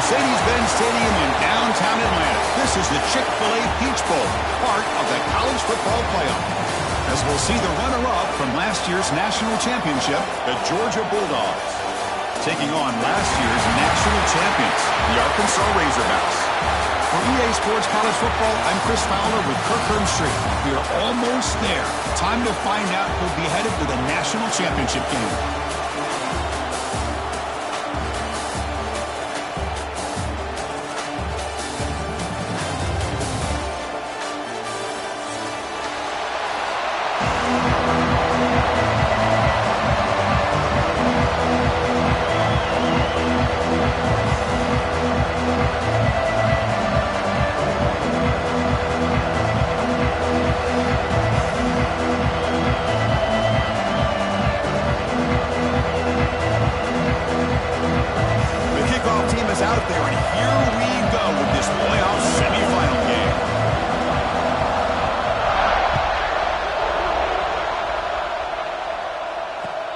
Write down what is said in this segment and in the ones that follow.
Mercedes-Benz Stadium in downtown Atlanta. This is the Chick-fil-A Peach Bowl, part of the college football playoff. As we'll see the runner-up from last year's national championship, the Georgia Bulldogs, taking on last year's national champions, the Arkansas Razorbacks. For EA Sports College Football, I'm Chris Fowler with Kirk Herbstreit. We are almost there. Time to find out who'll be headed to the national championship game.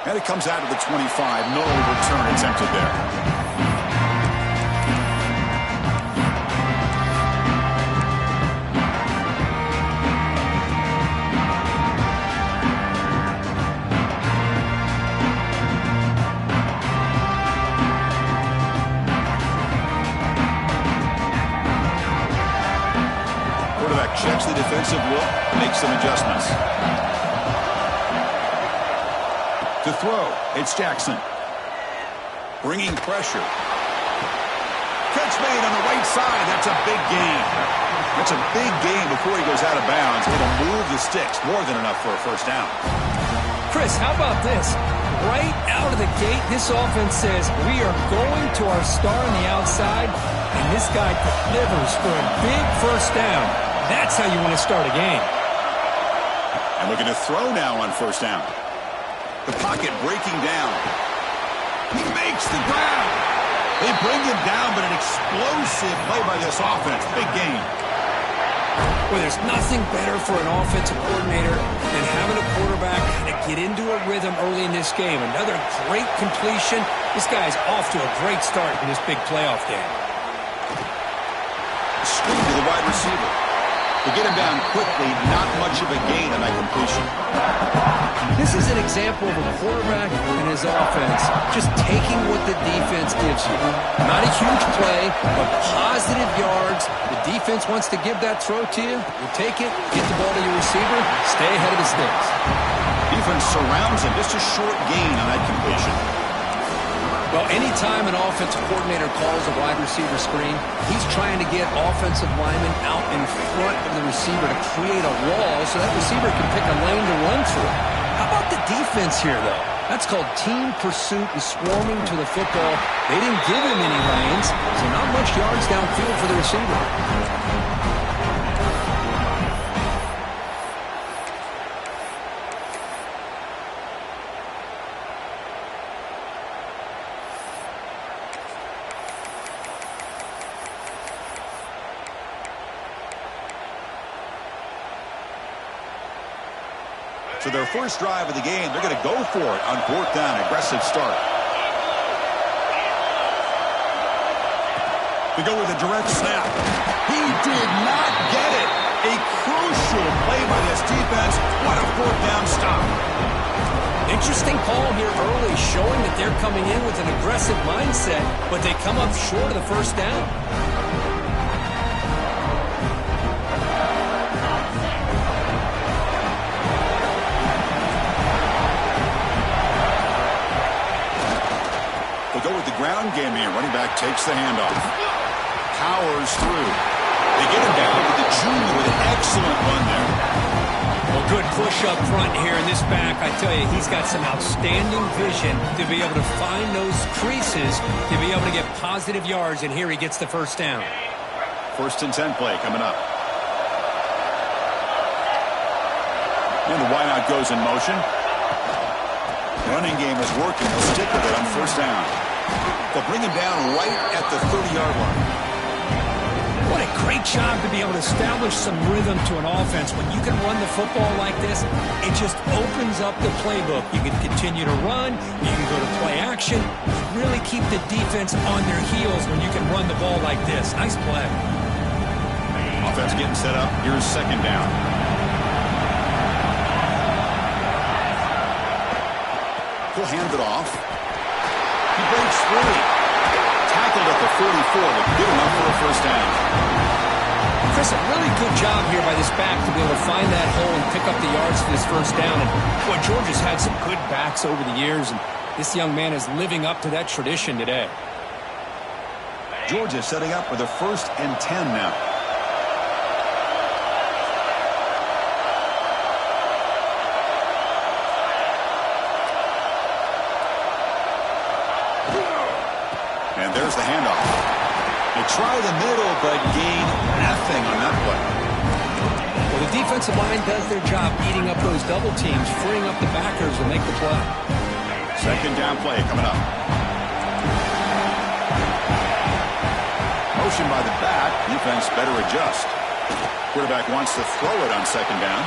And it comes out of the 25. No return attempted there. Quarterback checks the defensive look, makes some adjustments. To throw, it's Jackson. Bringing pressure. Catch made on the right side. That's a big gain. That's a big gain before he goes out of bounds. It'll move the sticks. More than enough for a first down. Chris, how about this? Right out of the gate, this offense says, we are going to our star on the outside, and this guy delivers for a big first down. That's how you want to start a game. And looking to throw now on first down. The pocket breaking down. He makes the grab. They bring him down, but an explosive play by this offense. Big game. Well, there's nothing better for an offensive coordinator than having a quarterback kind of get into a rhythm early in this game. Another great completion. This guy's off to a great start in this big playoff game. Screen to the wide receiver. To get him down quickly, not much of a gain on that completion. This is an example of a quarterback and his offense just taking what the defense gives you. Not a huge play, but positive yards. The defense wants to give that throw to you. You take it, get the ball to your receiver, stay ahead of the sticks. Defense surrounds him. Just a short gain on that completion. Well, anytime an offensive coordinator calls a wide receiver screen, he's trying to get offensive linemen out in front of the receiver to create a wall so that receiver can pick a lane to run through. How about the defense here, though? That's called team pursuit and swarming to the football. They didn't give him any lanes, so not much yards downfield for the receiver. So their first drive of the game, they're going to go for it on fourth down. Aggressive start. They go with a direct snap. He did not get it. A crucial play by this defense. What a fourth down stop. Interesting call here early, showing that they're coming in with an aggressive mindset, but they come up short of the first down. Ground game here. Running back takes the handoff. Powers through. They get him down to the junior with an excellent run there. Well, good push up front here in this back. I tell you, he's got some outstanding vision to be able to find those creases, to be able to get positive yards, and here he gets the first down. First and 10 play coming up. And the wideout goes in motion. Running game is working. They'll stick with it on first down. They'll bring him down right at the 30-yard line. What a great job to be able to establish some rhythm to an offense. When you can run the football like this, it just opens up the playbook. You can continue to run. You can go to play action. really keep the defense on their heels when you can run the ball like this. Nice play. Offense getting set up. Here's second down. He'll hand it off. He breaks free. Tackled at the 44, but good enough for a first down. Chris, a really good job here by this back to be able to find that hole and pick up the yards for this first down. And boy, Georgia's had some good backs over the years, and this young man is living up to that tradition today. Georgia setting up with a 1st and 10 now. And there's the handoff. They try the middle, but gain nothing on that play. Well, the defensive line does their job eating up those double teams, freeing up the backers to make the play. Second down play coming up. Motion by the back. Defense better adjust. Quarterback wants to throw it on second down.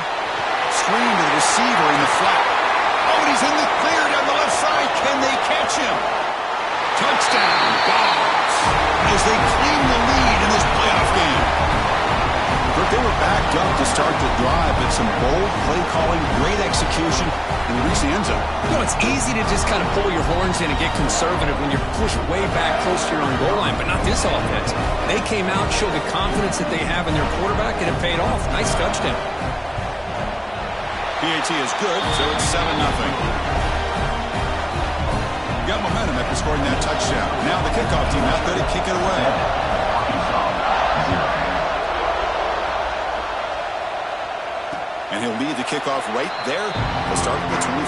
Screen to the receiver in the flat. Oh, and he's in the clear down the left side. Can they catch him? Touchdown, Dogs, as they claim the lead in this playoff game. But they were backed up to start the drive, but some bold play calling, great execution, and they reached the end zone. You know, it's easy to just kind of pull your horns in and get conservative when you're pushed way back close to your own goal line, but not this offense. They came out, showed the confidence that they have in their quarterback, and it paid off. Nice touchdown. PAT is good, so it's 7-0. Got momentum after scoring that touchdown. Now the kickoff team out there to kick it away. And he'll lead the kickoff right there. We'll start at the 25.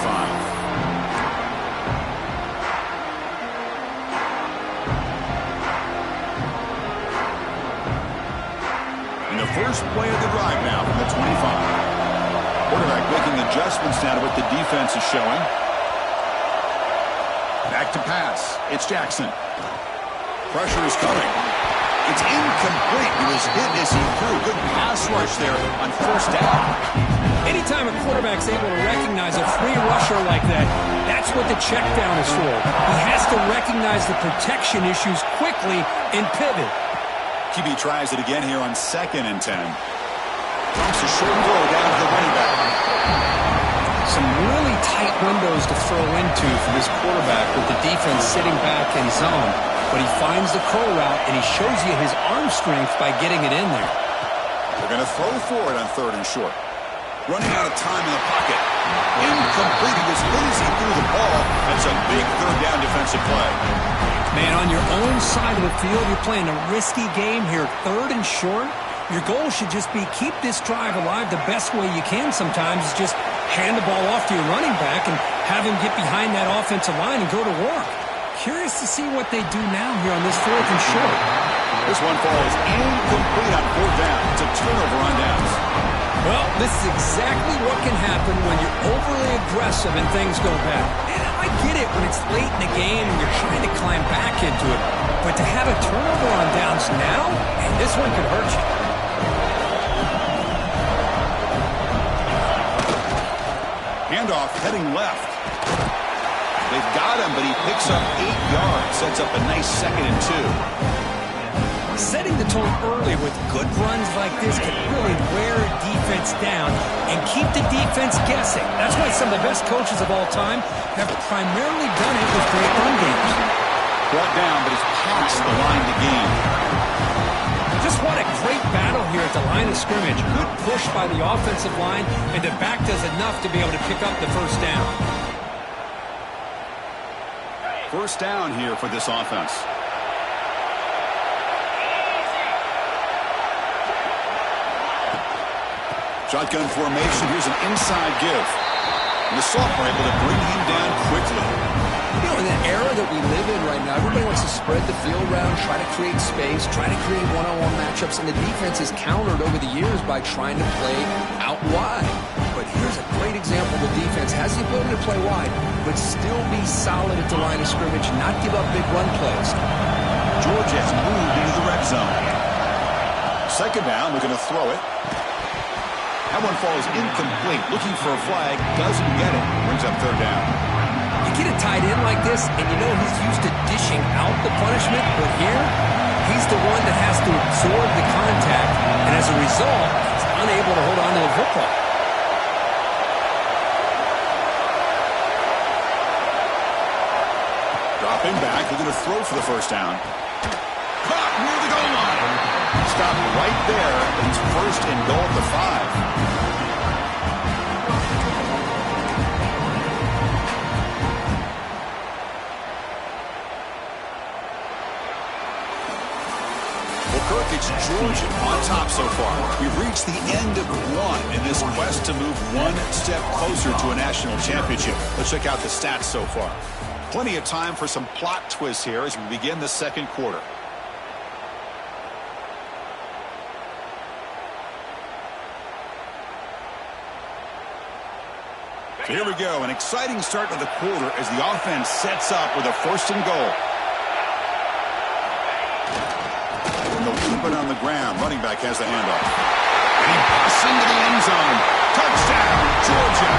In the first play of the drive now from the 25. Quarterback making adjustments now to what the defense is showing. Back to pass. It's Jackson. Pressure is coming. It's incomplete. He was hit as he threw. Good pass rush there on first down. Anytime a quarterback's able to recognize a free rusher like that, that's what the check down is for. He has to recognize the protection issues quickly and pivot. QB tries it again here on 2nd and 10. Dumps a short throw down to the running back. Some really tight windows to throw into for this quarterback with the defense sitting back in zone. But he finds the curl route, and he shows you his arm strength by getting it in there. They're going to throw for it on 3rd and short. Running out of time in the pocket. Incomplete. He was hit as he threw the ball. That's a big 3rd down defensive play. Man, on your own side of the field, you're playing a risky game here. 3rd and short. Your goal should just be keep this drive alive the best way you can sometimes is just hand the ball off to your running back and have him get behind that offensive line and go to work. Curious to see what they do now here on this 4th and short. This one falls incomplete on 4th down. It's a turnover on downs. Well, this is exactly what can happen when you're overly aggressive and things go bad. And I get it when it's late in the game and you're trying to climb back into it. But to have a turnover on downs now, and this one could hurt you. Handoff heading left. They've got him, but he picks up 8 yards. Sets up a nice 2nd and 2. Setting the tone early with good runs like this can really wear a defense down and keep the defense guessing. That's why some of the best coaches of all time have primarily done it with great run games. Brought down, but he's past the line to gain. Just what a great battle here at the line of scrimmage. Good push by the offensive line, and the back does enough to be able to pick up the first down. First down here for this offense. Shotgun formation. Here's an inside give. And the sophomore able to bring him down quickly. You know, in the era that we live in right now, everybody wants to spread the field around, try to create space, try to create one-on-one matchups, and the defense is countered over the years by trying to play out wide. But here's a great example. The defense has the ability to play wide, but still be solid at the line of scrimmage, not give up big run plays. Georgia has moved into the red zone. Second down, looking to throw it. That one falls incomplete. Looking for a flag, doesn't get it. Brings up 3rd down. You get a tight end like this, and you know he's used to dishing out the punishment, but here, he's the one that has to absorb the contact, and as a result, he's unable to hold on to the football. Dropping back, they're going to throw for the first down. Caught near the goal line. Stopped right there. He's first and goal at the 5. Kirk, it's Georgia on top so far. We've reached the end of one in this quest to move one step closer to a national championship. Let's check out the stats so far. Plenty of time for some plot twists here as we begin the second quarter. So here we go, an exciting start to the quarter as the offense sets up with a first and goal. They'll keep it on the ground. Running back has the handoff. And he busts into the end zone. Touchdown, Georgia.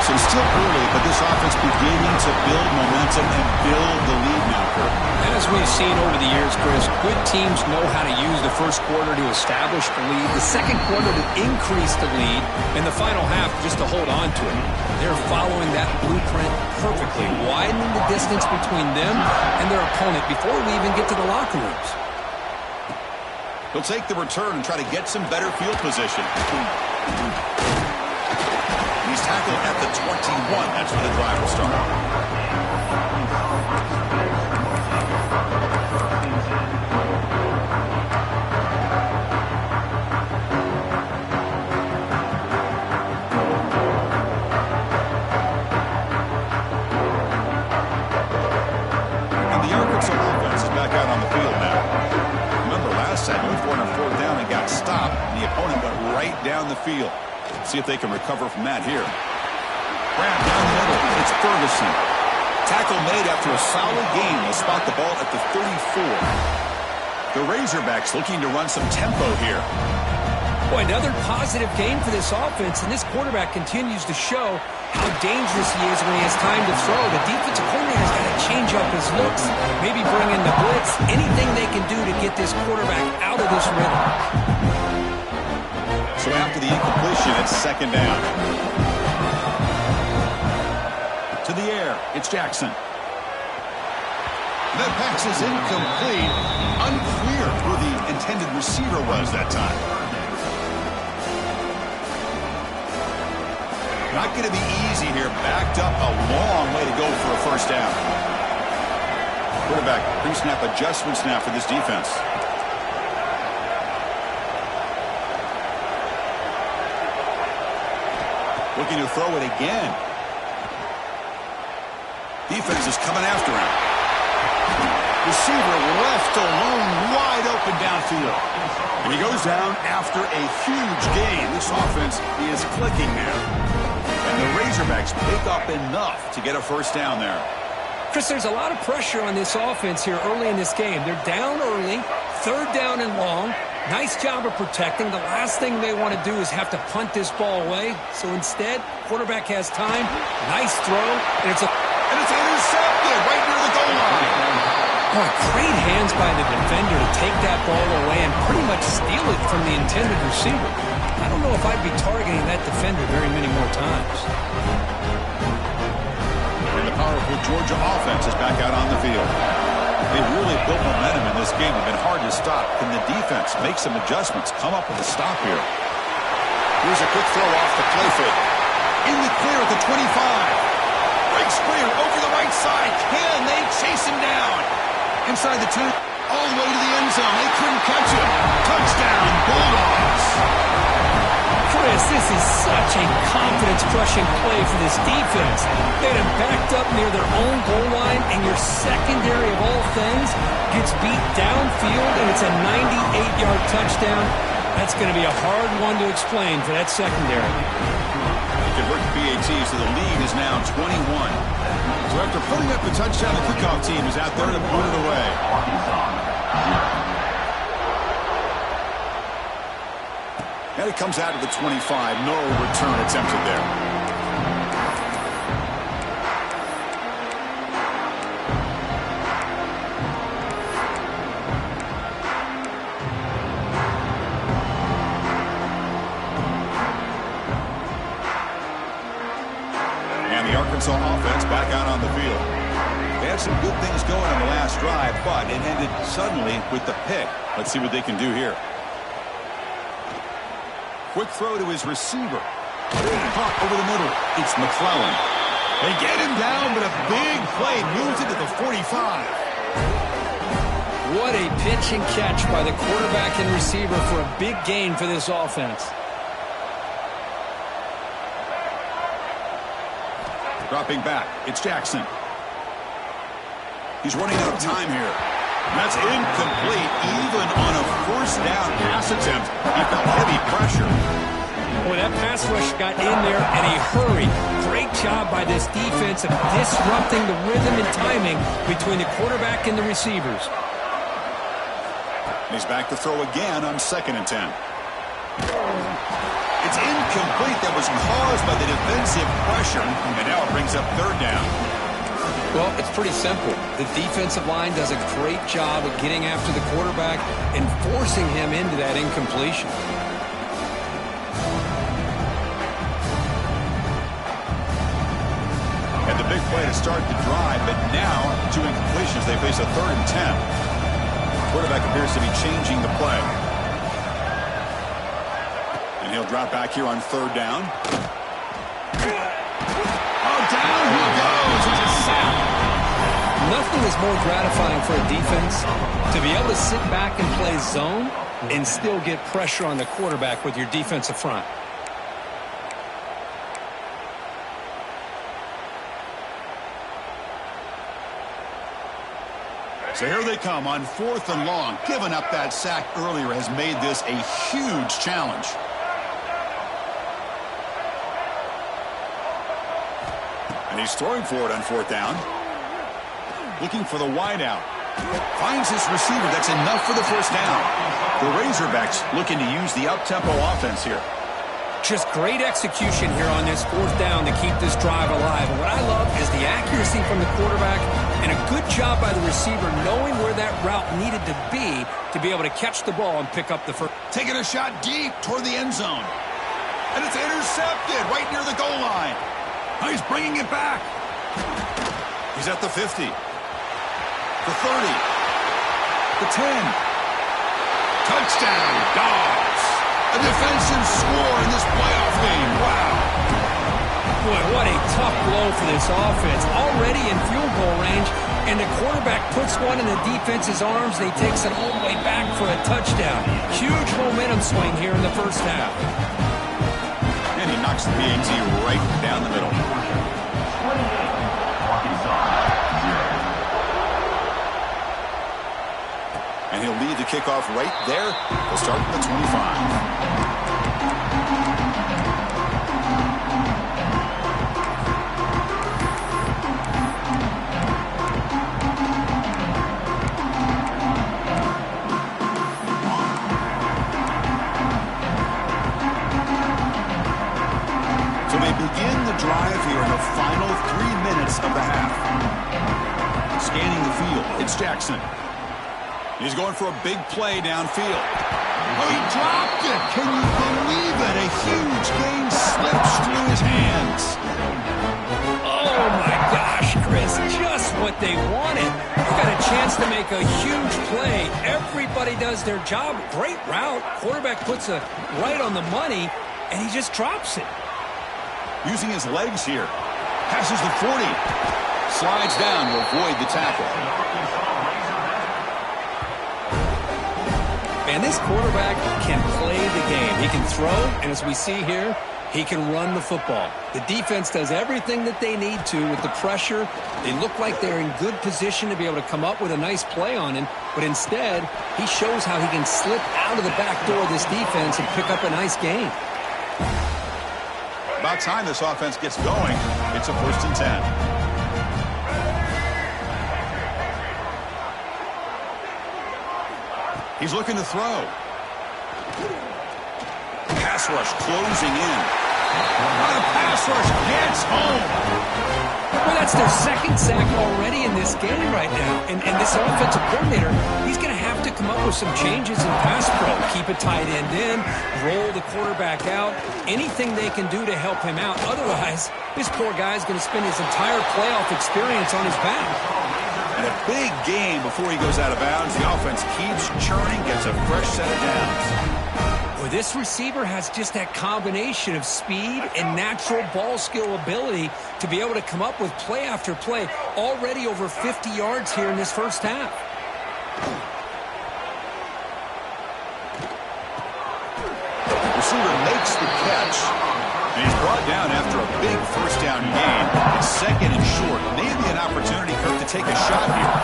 So it's still early, but this offense beginning to build momentum and build the lead now, Kirk. As we've seen over the years, Chris, good teams know how to use the first quarter to establish the lead, the second quarter to increase the lead, and the final half just to hold on to it. They're following that blueprint perfectly, widening the distance between them and their opponent before we even get to the locker rooms. He'll take the return and try to get some better field position. He's tackled at the 21. That's where the drive will start. And the Arkansas offense is back out on the field now. Last time, he went for it on fourth down and got stopped. And the opponent went right down the field. See if they can recover from that here. Grab down the middle. It's Ferguson. Tackle made after a solid game. They spot the ball at the 34. The Razorbacks looking to run some tempo here. Boy, another positive game for this offense, and this quarterback continues to show how dangerous he is when he has time to throw. The defensive coordinator's got to change up his looks, maybe bring in the blitz, anything they can do to get this quarterback out of this rhythm. So after the incompletion, it's second down. To the air, it's Jackson. That pass is incomplete. Unclear who the intended receiver was that time. Not going to be easy here. Backed up a long way to go for a first down. Quarterback pre-snap adjustments now for this defense. Looking to throw it again. Defense is coming after him. Receiver left alone, wide open downfield. And he goes down after a huge gain. This offense is clicking now. And the Razorbacks pick up enough to get a first down there. Chris, there's a lot of pressure on this offense here early in this game. They're down early, third down and long. Nice job of protecting. The last thing they want to do is have to punt this ball away. So instead, quarterback has time. Nice throw. And it's intercepted right near the goal line. Boy, great hands by the defender to take that ball away and pretty much steal it from the intended receiver. I don't know if I'd be targeting that defender very many more times. And the powerful Georgia offense is back out on the field. They really built momentum in this game. It's been hard to stop. Can the defense make some adjustments, come up with a stop here? Here's a quick throw off the play fake. In the clear at the 25. Breaks clear over the right side. Can they chase him down? Inside the 2, all the way to the end zone. They couldn't catch him. Touchdown, Bulldogs. Chris, this is such a confidence-crushing play for this defense. They had him backed up near their own goal line, and your secondary of all things gets beat downfield, and it's a 98-yard touchdown. That's going to be a hard one to explain for that secondary. It can hurt the BAT, so the lead is now 21. So after putting up the touchdown, the kickoff team is out there to put it away. And it comes out of the 25. No return attempted there. some good things going on the last drive, but it ended suddenly with the pick. Let's see what they can do here. Quick throw to his receiver. Big pop over the middle. It's McClellan. They get him down, but a big play moves it to the 45. What a pitch and catch by the quarterback and receiver for a big gain for this offense. Dropping back, it's Jackson. He's running out of time here. That's incomplete, even on a first down pass attempt. He felt heavy pressure. Boy, that pass rush got in there in a hurry. Great job by this defense of disrupting the rhythm and timing between the quarterback and the receivers. He's back to throw again on 2nd and 10. It's incomplete. That was caused by the defensive pressure, and now it brings up 3rd down. Well, it's pretty simple. The defensive line does a great job of getting after the quarterback and forcing him into that incompletion. And the big play to start the drive, but now 2 incompletions. They face a 3rd and 10. Quarterback appears to be changing the play. And he'll drop back here on 3rd down. Oh, down he goes. It's a sack. Nothing is more gratifying for a defense to be able to sit back and play zone and still get pressure on the quarterback with your defensive front. So here they come on 4th and long. Giving up that sack earlier has made this a huge challenge. And he's throwing for it on 4th down. Looking for the wideout. Finds his receiver. That's enough for the first down. The Razorbacks looking to use the up-tempo offense here. Just great execution here on this 4th down to keep this drive alive. And what I love is the accuracy from the quarterback and a good job by the receiver knowing where that route needed to be able to catch the ball and pick up the first. Taking a shot deep toward the end zone. And it's intercepted right near the goal line. Now he's bringing it back. He's at the 50. The 30. The 10. Touchdown, Dogs. A defensive score in this playoff game. Wow. Boy, what a tough blow for this offense. Already in field goal range, and the quarterback puts one in the defense's arms, and he takes it all the way back for a touchdown. Huge momentum swing here in the first half. And he knocks the PAT right down the middle. And he'll lead the kickoff right there. We'll start at the 25. So they begin the drive here in the final 3 minutes of the half. Scanning the field, it's Jackson. He's going for a big play downfield. Oh, he dropped it! Can you believe it? A huge gain slips through his hands. Oh, my gosh, Chris. Just what they wanted. You got a chance to make a huge play. Everybody does their job. Great route. Quarterback puts it right on the money, and he just drops it. Using his legs here. Passes the 40. Slides down to avoid the tackle. And this quarterback can play the game. He can throw, and as we see here, he can run the football. The defense does everything that they need to with the pressure. They look like they're in good position to be able to come up with a nice play on him, but instead, he shows how he can slip out of the back door of this defense and pick up a nice gain. About time this offense gets going. It's a 1st and 10. He's looking to throw. Pass rush closing in. What a pass rush gets home. Well, that's their 2nd sack already in this game right now. And this offensive coordinator, he's going to have to come up with some changes in pass pro. Keep a tight end in, roll the quarterback out, anything they can do to help him out. Otherwise, this poor guy's going to spend his entire playoff experience on his back. Big game before he goes out of bounds. The offense keeps churning, gets a fresh set of downs. Well, this receiver has just that combination of speed and natural ball skill ability to be able to come up with play after play, already over 50 yards here in this first half. The receiver makes the catch, and he's brought down after a big first down gain. It's second and short. Maybe an opportunity, Kirk, to take a shot here.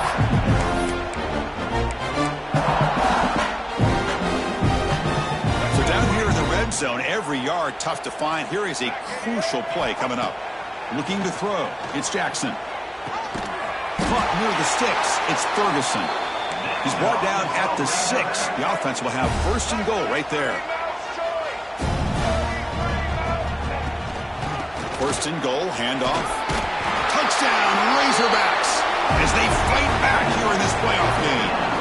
Zone, every yard tough to find. Here is a crucial play coming up. Looking to throw. It's Jackson. Caught near the sticks. It's Ferguson. He's brought down at the 6. The offense will have first and goal right there. First and goal, handoff. Touchdown, Razorbacks, as they fight back here in this playoff game.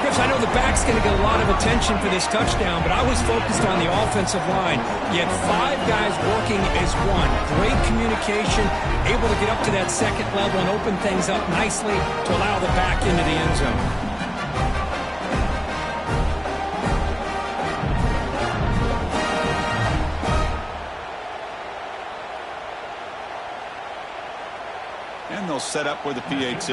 I know the back's going to get a lot of attention for this touchdown, but I was focused on the offensive line. You had 5 guys working as one. Great communication, able to get up to that second level and open things up nicely to allow the back into the end zone. And they'll set up with a PAT.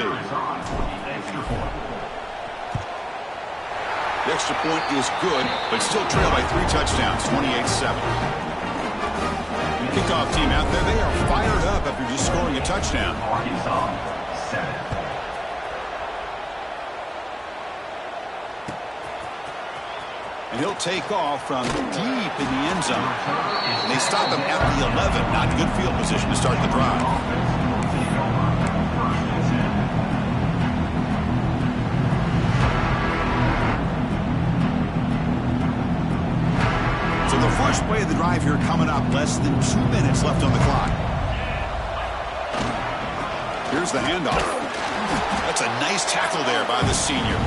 The extra point is good, but still trailed by 3 touchdowns, 28-7. The kickoff team out there, they are fired up after just scoring a touchdown. And he'll take off from deep in the end zone. And they stop him at the 11. Not good field position to start the drive. First play of the drive here coming up. Less than 2 minutes left on the clock. Here's the handoff. That's a nice tackle there by the senior.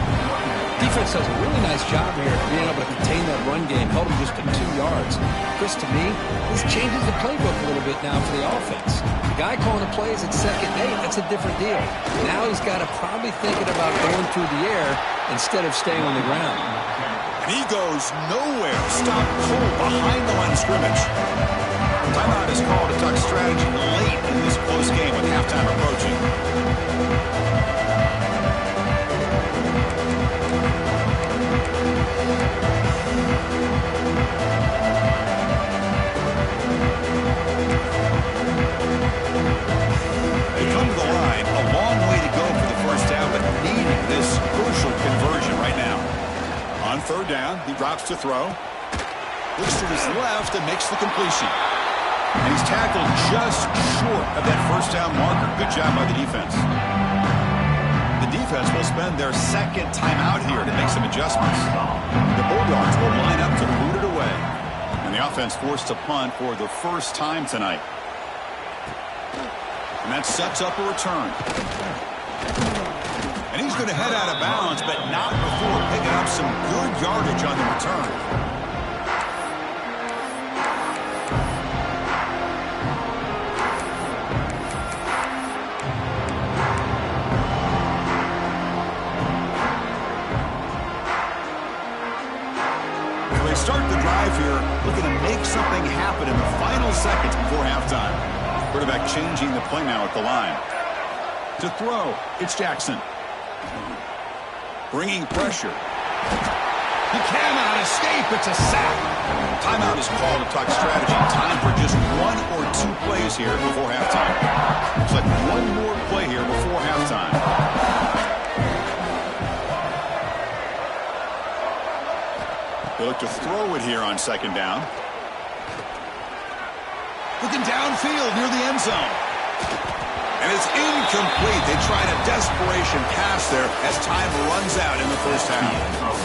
Defense does a really nice job here being able to contain that run game. Held him just to 2 yards. Chris, to me, this changes the playbook a little bit now for the offense. The guy calling the plays at 2nd and 8, that's a different deal. Now he's got to probably thinking about going through the air instead of staying on the ground. He goes nowhere. Stop cold behind the line of scrimmage. Timeout is called to tuck strategy late in this close game with halftime approaching. They come to the line. A long way to go for the first down, but needing this crucial conversion right now. On 3rd down, he drops to throw. Looks to his left and makes the completion. And he's tackled just short of that first down marker. Good job by the defense. The defense will spend their 2nd timeout here to make some adjustments. The Bulldogs will line up to boot it away. And the offense forced to punt for the first time tonight. And that sets up a return. And he's going to head out of bounds, but not before picking up some good yardage on the return. So they start the drive here, looking to make something happen in the final seconds before halftime. Quarterback changing the play now at the line. To throw, it's Jackson. Bringing pressure. He cannot escape. It's a sack. Timeout is called to talk strategy. Time for just 1 or 2 plays here before halftime. Looks like 1 more play here before halftime. They look to throw it here on 2nd down. Looking downfield near the end zone. And it's incomplete. They tried a desperation pass there as time runs out in the first half.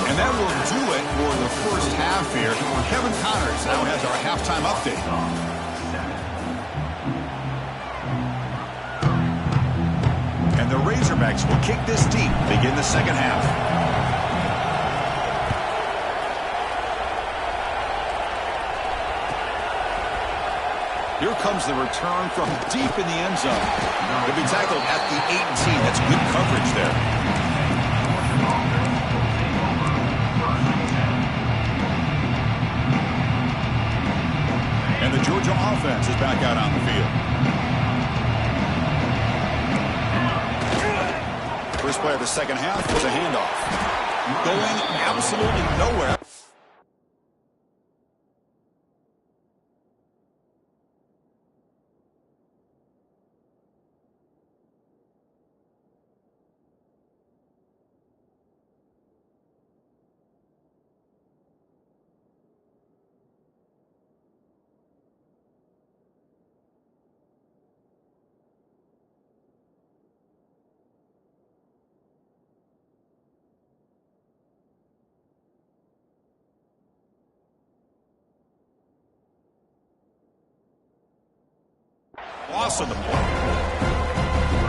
And that will do it for the first half here. Kevin Connors now has our halftime update. And the Razorbacks will kick this deep to begin the second half. Here comes the return from deep in the end zone. He'll be tackled at the 18. That's good coverage there. And the Georgia offense is back out on the field. First play of the second half was a handoff. Going absolutely nowhere. Loss of the play.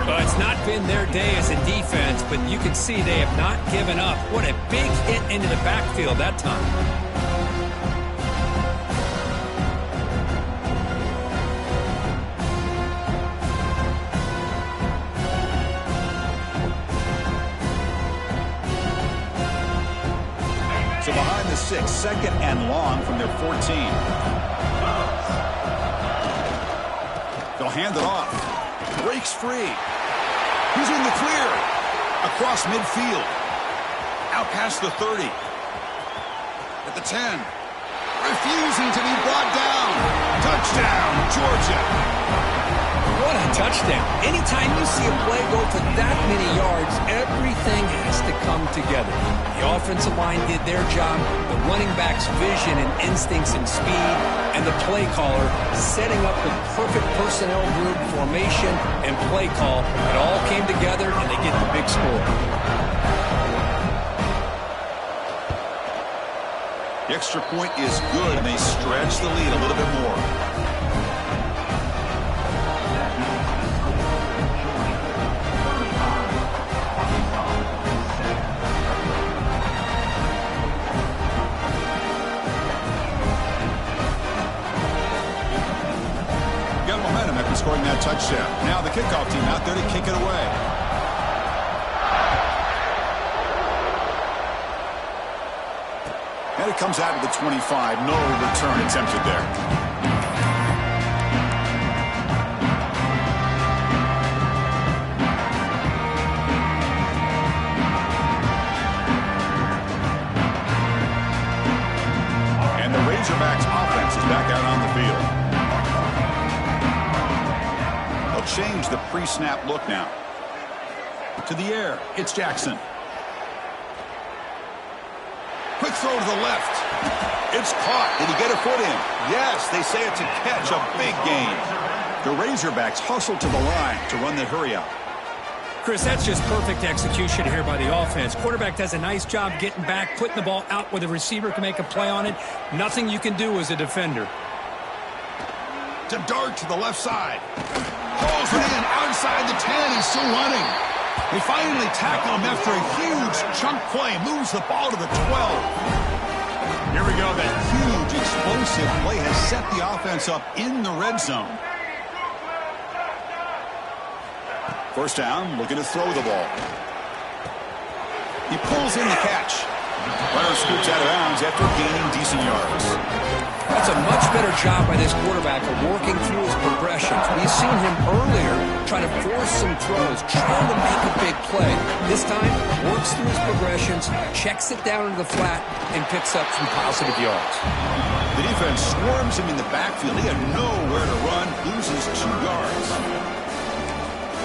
Well, it's not been their day as a defense, but you can see they have not given up. What a big hit into the backfield that time. So behind the 6, second and long from their 14. They'll hand it off. Breaks free. He's in the clear. Across midfield. Out past the 30. At the 10. Refusing to be brought down. Touchdown, Georgia. What a touchdown. Anytime you see a play go for that many yards, everything has to come together. The offensive line did their job, the running back's vision and instincts and speed, and the play caller setting up the perfect personnel group, formation, and play call. It all came together, and they get the big score. The extra point is good, and they stretch the lead a little bit more. Scoring that touchdown. Now the kickoff team out there to kick it away. And it comes out to the 25. No return attempted there. And the Razorbacks offense is back out on the field. Change the pre-snap look now. To the air, it's Jackson. Quick throw to the left. It's caught. Did he get a foot in? Yes, they say it's a catch, a big gain. The Razorbacks hustle to the line to run the hurry out. Chris, that's just perfect execution here by the offense. Quarterback does a nice job getting back, putting the ball out where the receiver can make a play on it. Nothing you can do as a defender. To dart to the left side. Pulls it in outside the 10. He's still running. They finally tackle him after a huge chunk play. Moves the ball to the 12. Here we go. That huge explosive play has set the offense up in the red zone. First down, looking to throw the ball. He pulls in the catch. Runner scoots out of bounds after gaining decent yards. That's a much better job by this quarterback of working through his progressions. We've seen him earlier try to force some throws, trying to make a big play. This time, works through his progressions, checks it down into the flat, and picks up some positive yards. The defense swarms him in the backfield. He had nowhere to run, loses 2 yards.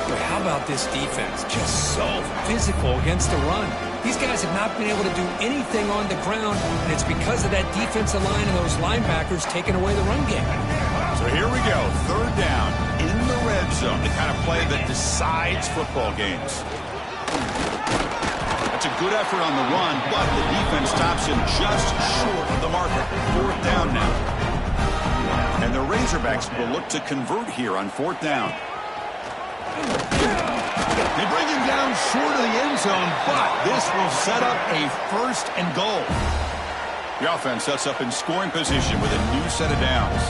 But how about this defense? Just so physical against the run. These guys have not been able to do anything on the ground, and it's because of that defensive line and those linebackers taking away the run game. So here we go, third down in the red zone, the kind of play that decides football games. That's a good effort on the run, but the defense stops him just short of the marker. Fourth down now. And the Razorbacks will look to convert here on fourth down. They bring him down short of the end zone, but this will set up a first and goal. The offense sets up in scoring position with a new set of downs.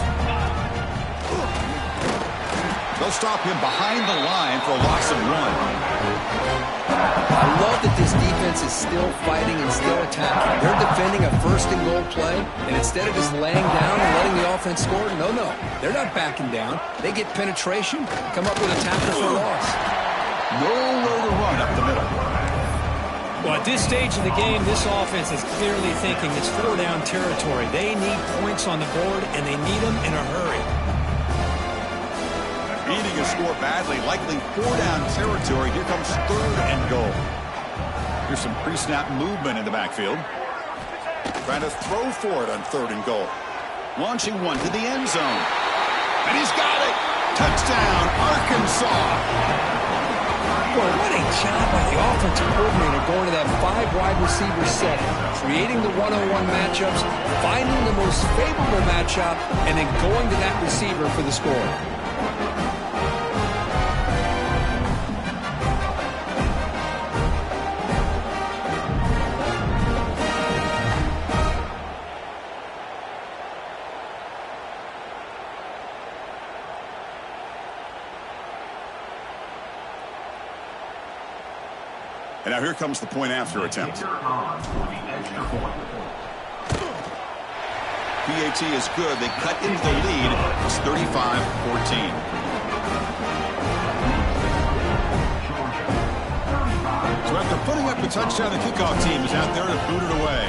They'll stop him behind the line for a loss of 1. I love that this defense is still fighting and still attacking. They're defending a first-and-goal play, and instead of just laying down and letting the offense score, no. They're not backing down. They get penetration, come up with a tackle for a loss. Nowhere to run up the middle. Well, at this stage of the game, this offense is clearly thinking it's 4-down territory. They need points on the board, and they need them in a hurry. Needing a score badly, likely 4-down territory. Here comes 3rd and goal. Here's some pre-snap movement in the backfield. Trying to throw for it on 3rd and goal. Launching one to the end zone. And he's got it! Touchdown, Arkansas! Boy, what a job by the offensive coordinator going to that 5-wide receiver set, creating the one-on-one matchups, finding the most favorable matchup, and then going to that receiver for the score. And now here comes the point after attempt. PAT is good. They cut into the lead. It's 35-14. So after putting up the touchdown, the kickoff team is out there to boot it away.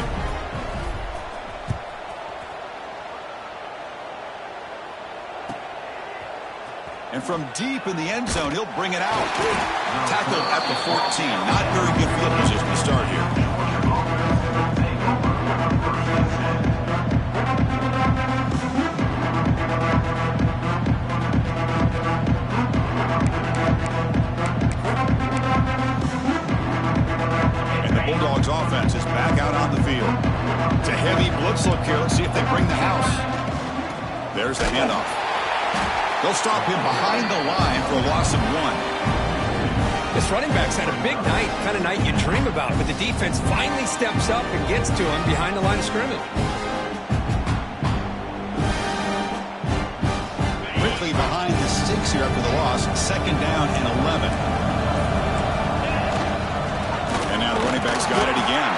And from deep in the end zone, he'll bring it out. Tackled at the 14. Not very good field position to start here. And the Bulldogs offense is back out on the field. It's a heavy blitz look here. Let's see if they bring the house. There's the handoff. They'll stop him behind the line for a loss of 1. This running back's had a big night, kind of night you dream about, but the defense finally steps up and gets to him behind the line of scrimmage. Quickly behind the sticks here after the loss. 2nd down and 11. And now the running back's got it again.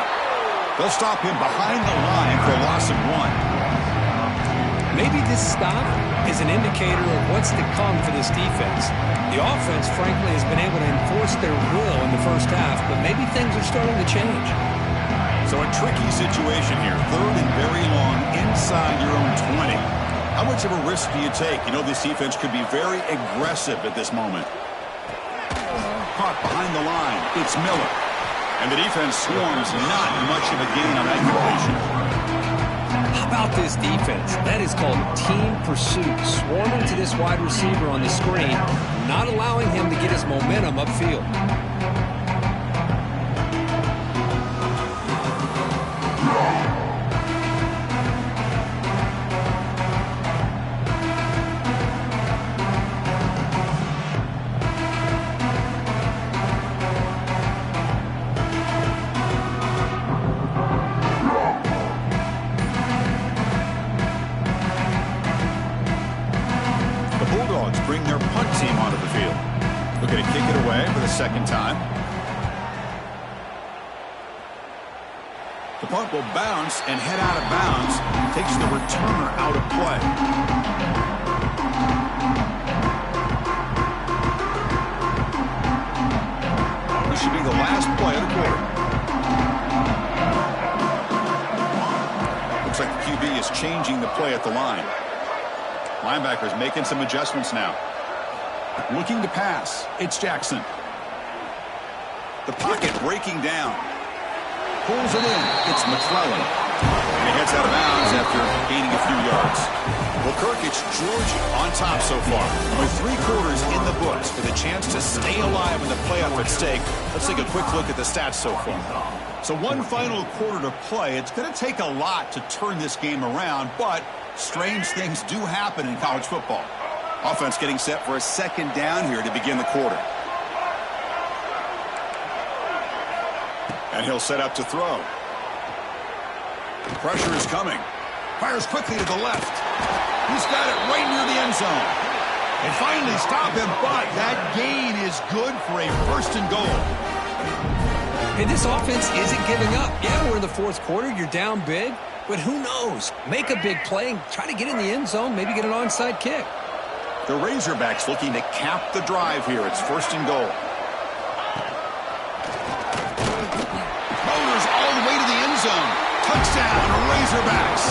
They'll stop him behind the line for a loss of 1. Maybe this stop is an indicator of what's to come for this defense. The offense, frankly, has been able to enforce their will in the first half, but maybe things are starting to change. So a tricky situation here. 3rd and very long inside your own 20. How much of a risk do you take? You know this defense could be very aggressive at this moment. Caught behind the line. It's Miller. And the defense swarms. Not much of a gain on that completion. How about this defense? That is called team pursuit. Swarming to this wide receiver on the screen, not allowing him to get his momentum upfield. Bring their punt team onto the field. Looking to kick it away for the 2nd time. The punt will bounce and head out of bounds. Takes the returner out of play. This should be the last play of the quarter. Looks like the QB is changing the play at the line. Linebackers making some adjustments now. Looking to pass. It's Jackson. The pocket breaking down. Pulls it in. It's McClellan. And he heads out of bounds after gaining a few yards. Well, Kirk, it's Georgia on top so far. With 3 quarters in the books with a chance to stay alive in the playoff at stake. Let's take a quick look at the stats so far. So one final quarter to play. It's going to take a lot to turn this game around, but strange things do happen in college football. Offense getting set for a 2nd down here to begin the quarter. And he'll set up to throw. Pressure is coming. Fires quickly to the left. He's got it right near the end zone. They finally stop him, but that gain is good for a first and goal. And this offense isn't giving up. Yeah, we're in the fourth quarter. You're down big. But who knows? Make a big play. Try to get in the end zone. Maybe get an onside kick. The Razorbacks looking to cap the drive here. It's first and goal. Motors all the way to the end zone. Touchdown, Razorbacks.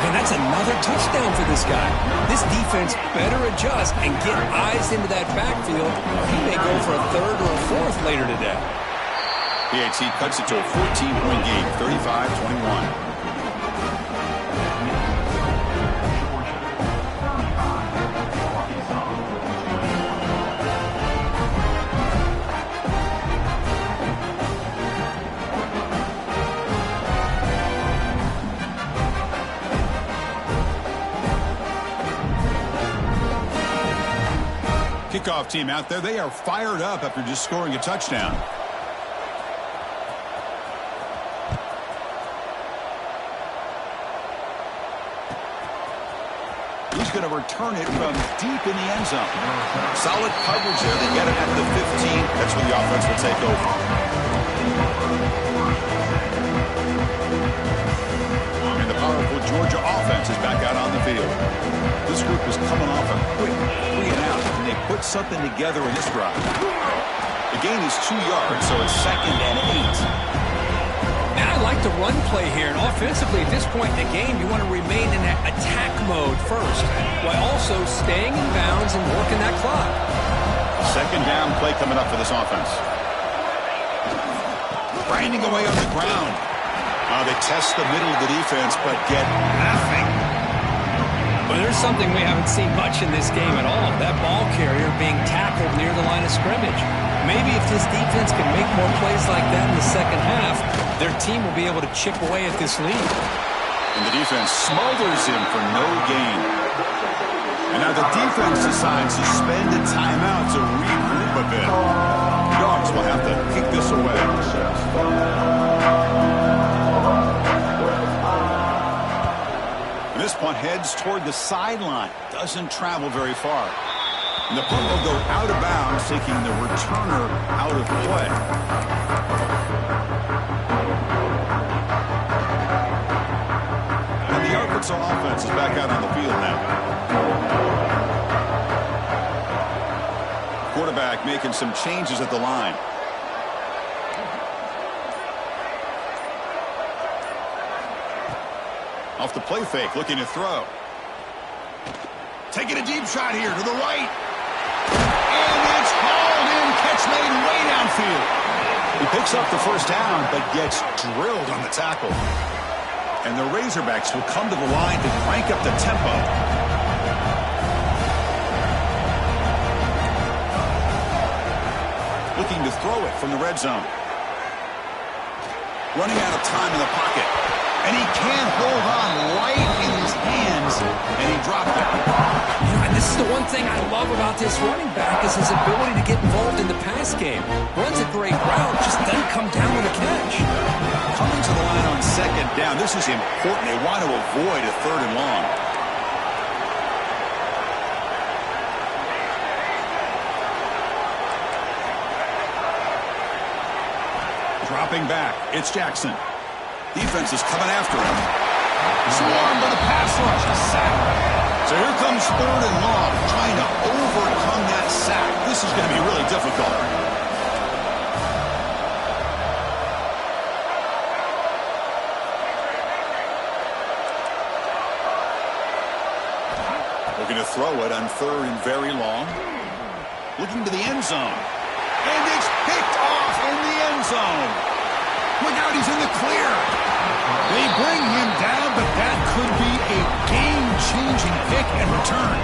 And that's another touchdown for this guy. This defense better adjust and get eyes into that backfield, or he may go for a third or a fourth later today. PAT cuts it to a 14-point game, 35-21. Kickoff team out there. They are fired up after just scoring a touchdown. He's going to return it from deep in the end zone. Solid coverage there. They get it at the 15. That's where the offense will take over. And the powerful Georgia offense is back out on the field. This group is coming off a quick 3 and out, and they put something together in this drive. The gain is 2 yards, so it's 2nd and 8. And I like the run play here. And offensively, at this point in the game, you want to remain in that attack mode first, while also staying in bounds and working that clock. Second down play coming up for this offense. Grinding away on the ground. They test the middle of the defense, but get nothing. But there's something we haven't seen much in this game at all. That ball carrier being tackled near the line of scrimmage. Maybe if this defense can make more plays like that in the second half, their team will be able to chip away at this lead. And the defense smothers him for no gain. And now the defense decides to spend a timeout to regroup a bit. The Dogs will have to kick this away. This punt heads toward the sideline. Doesn't travel very far. And the punt will go out of bounds, taking the returner out of play. And the Arkansas offense is back out on the field now. Quarterback making some changes at the line. Off the play fake, looking to throw. Taking a deep shot here to the right. And it's hauled in, catch made way downfield. He picks up the first down, but gets drilled on the tackle. And the Razorbacks will come to the line to crank up the tempo. Looking to throw it from the red zone. Running out of time in the pocket. And he can't hold on right in his hands, and he dropped it. And this is the one thing I love about this running back is his ability to get involved in the pass game. Runs a great route, just doesn't come down with a catch. Coming to the line on second down. This is important. They want to avoid a third and long. Dropping back. It's Jackson. Defense is coming after him. Swarmed by the pass rush. A sack. So here comes 3rd and long, trying to overcome that sack. This is going to be really difficult. Looking to throw it on 3rd and very long. Looking to the end zone. And it's picked off in the end zone. Look out, he's in the clear. They bring him down, but that could be a game-changing pick and return.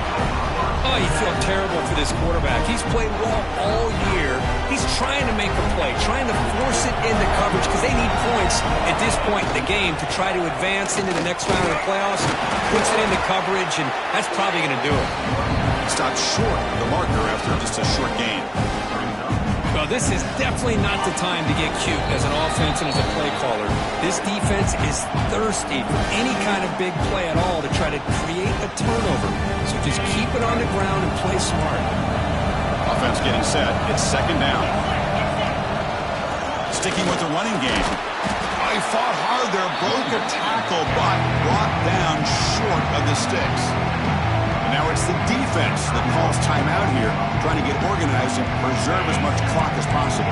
Oh, you feel terrible for this quarterback. He's played well all year. He's trying to make a play, trying to force it into coverage because they need points at this point in the game to try to advance into the next round of the playoffs. Puts it into coverage, and that's probably going to do it. Stopped short of the marker after just a short gain. Well, this is definitely not the time to get cute as an offense and as a play caller. This defense is thirsty for any kind of big play at all to try to create a turnover. So just keep it on the ground and play smart. Offense getting set. It's second down. Sticking with the running game. He fought hard there, broke a tackle, but brought down short of the sticks. And now it's the defense that calls timeout here, trying to get organized and preserve as much clock as possible.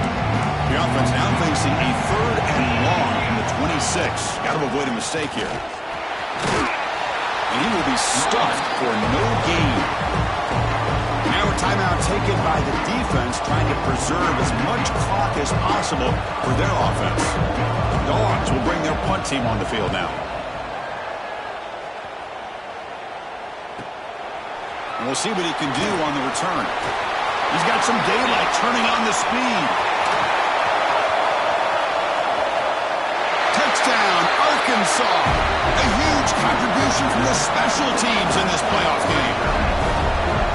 The offense now facing a third and long from the 26. Got to avoid a mistake here. And he will be stuffed for no gain. Now a timeout taken by the defense, trying to preserve as much clock as possible for their offense. Dogs will bring their punt team on the field now. And we'll see what he can do on the return. He's got some daylight, turning on the speed. Touchdown, Arkansas. A huge contribution from the special teams in this playoff game.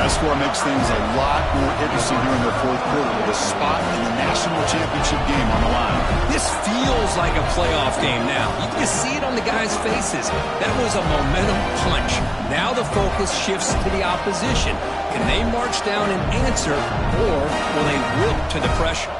That score makes things a lot more interesting here in the fourth quarter with a spot in the national championship game on the line. This feels like a playoff game now. You can see it on the guys' faces. That was a momentum punch. Now the focus shifts to the opposition. Can they march down and answer, or will they wilt to the pressure?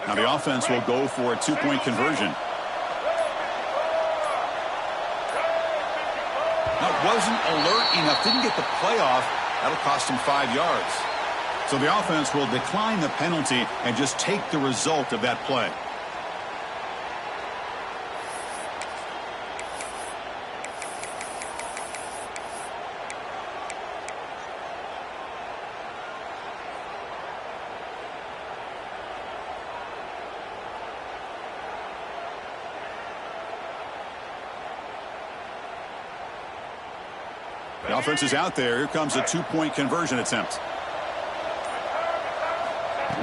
Now the offense will go for a two-point conversion. Now wasn't alert enough, didn't get the play off. That'll cost him 5 yards. So the offense will decline the penalty and just take the result of that play. The offense is out there. Here comes a two-point conversion attempt.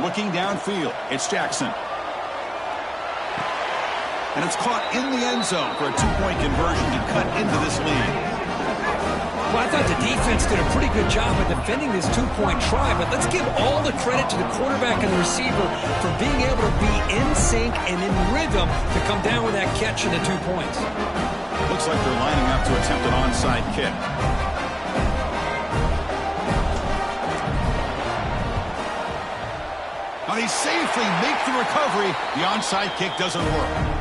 Looking downfield, it's Jackson. And it's caught in the end zone for a two-point conversion to cut into this lead. Well, I thought the defense did a pretty good job of defending this two-point try, but let's give all the credit to the quarterback and the receiver for being able to be in sync and in rhythm to come down with that catch and the 2 points. Looks like they're lining up to attempt an onside kick. Now they safely make the recovery. The onside kick doesn't work.